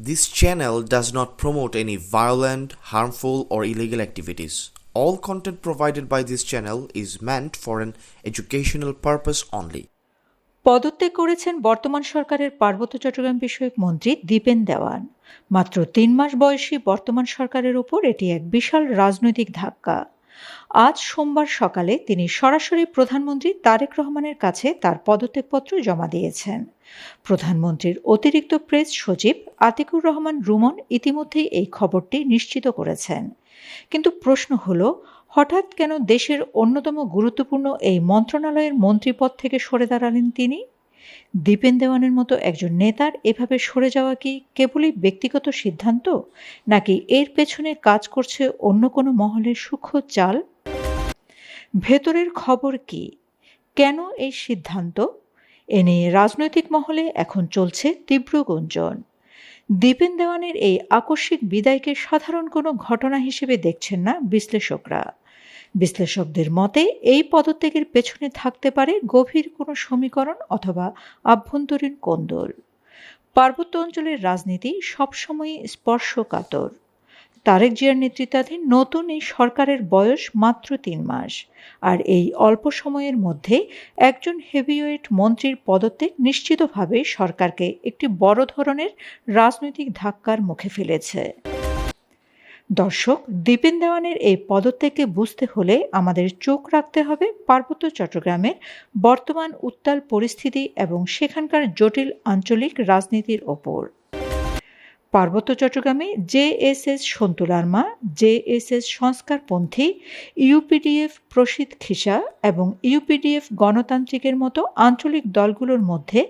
This channel does not promote any violent, harmful, or illegal activities. All content provided by this channel is meant for an educational purpose only. পদত্যাগ করেছেন বর্তমান সরকারের পার্বত্য চট্টগ্রাম বিষয়ক মন্ত্রী দীপেন দেওয়ান। মাত্র ৩ মাস বয়সী বর্তমান সরকারের উপর এটি এক বিশাল রাজনৈতিক ধাক্কা। আজ সোমবার সকালে তিনি সরাসরি প্রধানমন্ত্রী তারেক রহমানের কাছে তার পদত্যাগপত্র জমা দিয়েছেন। প্রধানমন্ত্রীর অতিরিক্ত প্রেস সচিব আতিকুর রহমান রুমন ইতিমধ্যেই এই খবরটি নিশ্চিত করেছেন। কিন্তু প্রশ্ন হলো, হঠাৎ কেন দেশের অন্যতম গুরুত্বপূর্ণ এই মন্ত্রণালয়ের মন্ত্রীপদ থেকে সরে দাঁড়ালেন তিনি? দীপেন দেওয়ানের মতো একজন নেতার এভাবে সরে যাওয়া কি কেবলই ব্যক্তিগত সিদ্ধান্ত, নাকি এর পেছনে কাজ করছে অন্য কোনো মহলের সূক্ষ্ম চাল? ভেতরের খবর কি? কেন এই সিদ্ধান্ত? এ নিয়ে রাজনৈতিক মহলে এখন চলছে তীব্র গুঞ্জন। দীপেন দেওয়ানের এই আকস্মিক বিদায়কে সাধারণ কোনো ঘটনা হিসেবে দেখছেন না বিশ্লেষকরা। বিশ্লেষকদের মতে এই পদত্যাগের পেছনে থাকতে পারে গভীর কোনো সমীকরণ অথবা আভ্যন্তরীণ কোন্দল। পার্বত্য অঞ্চলের রাজনীতি সবসময়ই স্পর্শকাতর। তারেক জিয়ার নেতৃত্বাধীন নতুন এই সরকারের বয়স মাত্র ৩ মাস, আর এই অল্প সময়ের মধ্যে একজন হেভিওয়েট মন্ত্রীর পদত্যাগ নিশ্চিতভাবে সরকারকে একটি বড় ধরনের রাজনৈতিক ধাক্কার মুখে ফেলেছে। দর্শক, দীপেন দেওয়ানের এই পদত্যাগকে বুঝতে হলে আমাদের চোখ রাখতে হবে পার্বত্য চট্টগ্রামের বর্তমান উত্তাল পরিস্থিতি এবং সেখানকার জটিল আঞ্চলিক রাজনীতির ওপর। পার্বত্য চট্টগ্রামে জেএসএস সন্তু লারমা, জেএসএস সংস্কারপন্থী, ইউপিডিএফ প্রসিদ্ধ খিসা এবং ইউপিডিএফ গণতান্ত্রিকের মতো আঞ্চলিক দলগুলোর মধ্যে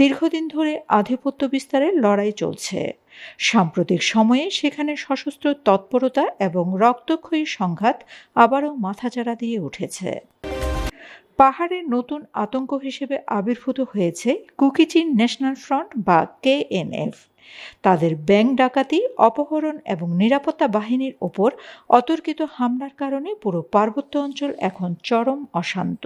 দীর্ঘদিন ধরে আধিপত্য বিস্তারের লড়াই চলছে। সাম্প্রতিক সময়ে সেখানে সশস্ত্র তৎপরতা এবং রক্তক্ষয়ী সংঘাত আবারও মাথাচাড়া দিয়ে উঠেছে। পাহাড়ের নতুন আতঙ্ক হিসেবে আবির্ভূত হয়েছে কুকিচিন ন্যাশনাল ফ্রন্ট বা কেএনএফ। তাদের ব্যাংক ডাকাতি, অপহরণ এবং নিরাপত্তা বাহিনীর ওপর অতর্কিত হামলার কারণে পুরো পার্বত্য অঞ্চল এখন চরম অশান্ত।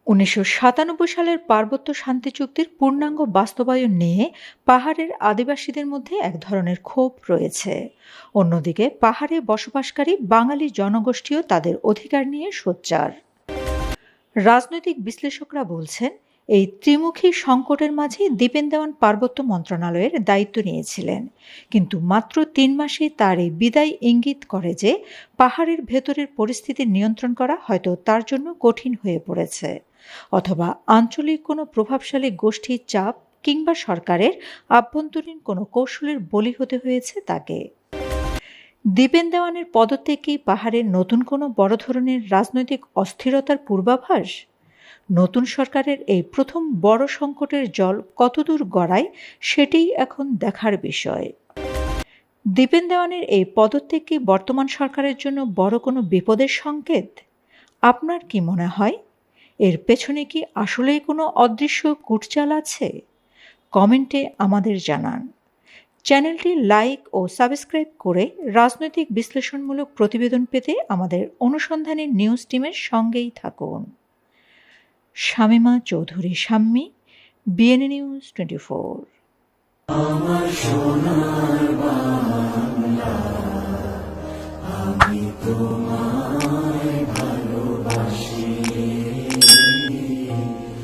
১৯৯৭ সালের পার্বত্য শান্তি চুক্তির পূর্ণাঙ্গ বাস্তবায়ন নিয়ে পাহাড়ের আদিবাসীদের মধ্যে এক ধরনের ক্ষোভ রয়েছে। অন্যদিকে পাহাড়ে বসবাসকারী বাঙালি জনগোষ্ঠীও তাদের অধিকার নিয়ে সোচ্চার। রাজনৈতিক বিশ্লেষকরা বলছেন, এই ত্রিমুখী সংকটের মাঝে দীপেন দেওয়ান পার্বত্য মন্ত্রণালয়ের দায়িত্ব নিয়েছিলেন, কিন্তু মাত্র ৩ মাসে তার এই বিদায় ইঙ্গিত করে যে পাহাড়ের ভেতরের পরিস্থিতি নিয়ন্ত্রণ করা হয়তো তার জন্য কঠিন হয়ে পড়েছে, অথবা আঞ্চলিক কোনো প্রভাবশালী গোষ্ঠীর চাপ কিংবা সরকারের আভ্যন্তরীণ কোনো কৌশলের বলি হতে হয়েছে তাকে। দীপেন দেওয়ানের পদত্যাগ কি পাহাড়ের নতুন কোনো বড় ধরনের রাজনৈতিক অস্থিরতার পূর্বাভাস? নতুন সরকারের এই প্রথম বড় সংকটের জল কতদূর গড়ায় সেটিই এখন দেখার বিষয়। দীপেন দেওয়ানের এই পদত্যাগ কি বর্তমান সরকারের জন্য বড় কোনো বিপদের সংকেত? আপনার কি মনে হয়? এর পেছনে কি আসলেই কোনো অদৃশ্য কূটচাল আছে? কমেন্টে আমাদের জানান। চ্যানেলটি লাইক ও সাবস্ক্রাইব করে রাজনৈতিক বিশ্লেষণমূলক প্রতিবেদন পেতে আমাদের অনুসন্ধানী নিউজ টিমের সঙ্গেই থাকুন। Shamima Chowdhury Shammi, BNA news 24। আমার সোনার বাংলা, আমি তোমার